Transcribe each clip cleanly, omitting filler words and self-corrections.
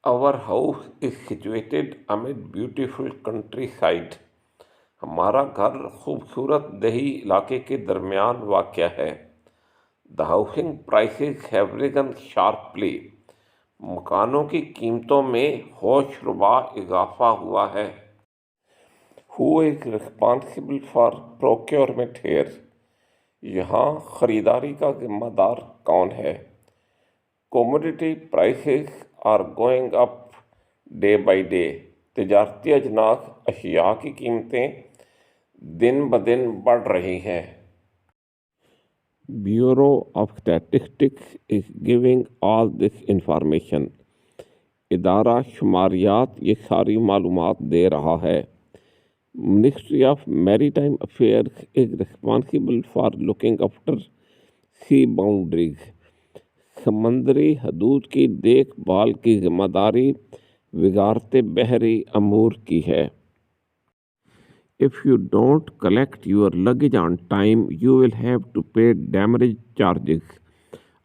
Our house is situated amid beautiful countryside. ہمارا گھر خوبصورت دیہی علاقے کے درمیان واقع ہے. The housing prices have risen sharply. مکانوں کی قیمتوں میں ہوش ربا اضافہ ہوا ہے. Who is responsible for procurement here? یہاں خریداری کا ذمہ دار کون ہے؟ Commodity prices are going up day by day. تجارتی اجناس اشیاء کی قیمتیں دن بدن بڑھ رہی ہیں. Bureau of Statistics is giving all this information. ادارہ شماریات یہ ساری معلومات دے رہا ہے. Ministry of Maritime Affairs is responsible for looking after sea boundaries. سمندری حدود کی دیکھ بھال کی ذمہ داری وزارت بحری امور کی ہے. If you don't collect your luggage on time, you will have to pay damage charges.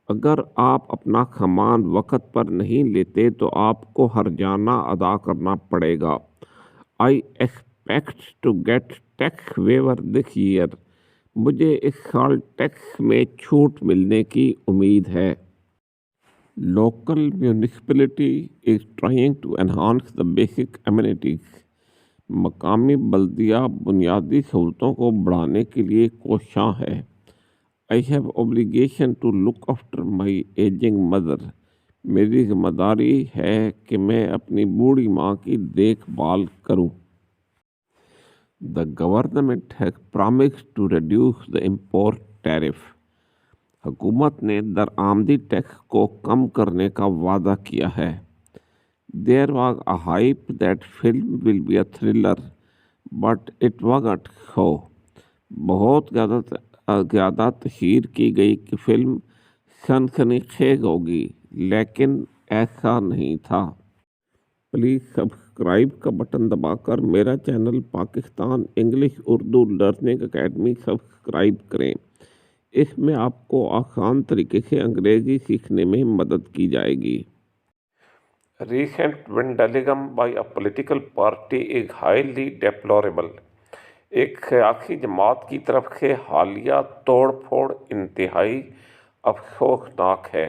اگر آپ اپنا سامان وقت پر نہیں لیتے تو آپ کو ہرجانہ ادا کرنا پڑے گا. I expect to get tax waiver this year. مجھے اس سال ٹیکس میں چھوٹ ملنے کی امید ہے. Local municipality is trying to enhance the basic amenities. مقامی بلدیہ بنیادی سہولتوں کو بڑھانے کے لیے کوشاں ہے. I have obligation to look after my aging mother. میری ذمہ داری ہے کہ میں اپنی بوڑھی ماں کی دیکھ بھال کروں. The government has promised to reduce the import tariff. حکومت نے درآمدی ٹیکس کو کم کرنے کا وعدہ کیا ہے. There was a hype that film will be a thriller, but it wasn't so. بہت زیادہ تشہیر کی گئی کہ فلم سنسنی خیز ہوگی، لیکن ایسا نہیں تھا. پلیز سبسکرائب کا بٹن دبا کر میرا channel Pakistan English Urdu learning academy subscribe کریں. اس میں آپ کو آسان طریقے سے انگریزی سیکھنے میں مدد کی جائے گی. Recent vandalism by a political party is highly deplorable. ایک سیاسی جماعت کی طرف سے حالیہ توڑ پھوڑ انتہائی افسوسناک ہے.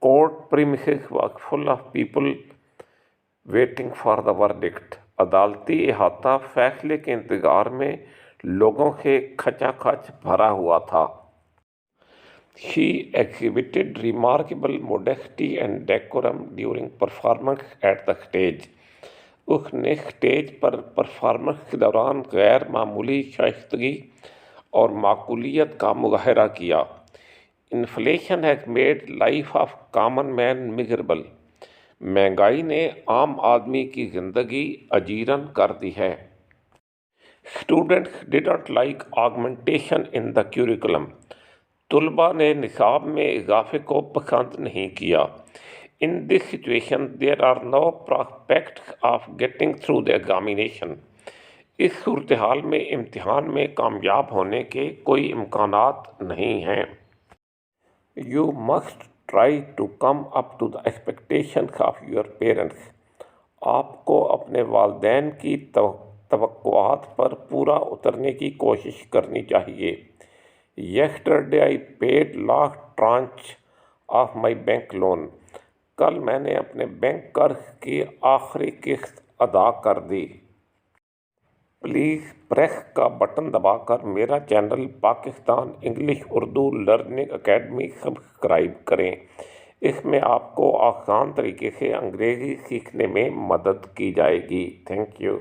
Court premises was full of people waiting for the verdict. عدالتی احاطہ فیصلے کے انتظار میں لوگوں سے کھچا کھچ بھرا ہوا تھا. She exhibited remarkable modesty and decorum during performance at the stage. اس نے اسٹیج پر پرفارمنس کے دوران غیر معمولی شائستگی اور معقولیت کا مظاہرہ کیا. Inflation has made life of common man miserable. مہنگائی نے عام آدمی کی زندگی اجیرن کر دی ہے. Students didn't like augmentation in the curriculum. طلباء نے نصاب میں اضافے کو پسند نہیں کیا. In this situation, there are no prospects of getting through the examination. اس صورتحال میں امتحان میں کامیاب ہونے کے کوئی امکانات نہیں ہیں. You must try to come up to the expectations of your parents. آپ کو اپنے والدین کی توقعات پر پورا اترنے کی کوشش کرنی چاہیے. Yesterday I paid last tranche of my bank loan. کل میں نے اپنے بینک قرض کی آخری قسط ادا کر دی. پلیز پریس کا بٹن دبا کر میرا channel Pakistan English Urdu learning academy subscribe کریں. اس میں آپ کو آسان طریقے سے انگریزی سیکھنے میں مدد کی جائے گی. Thank you.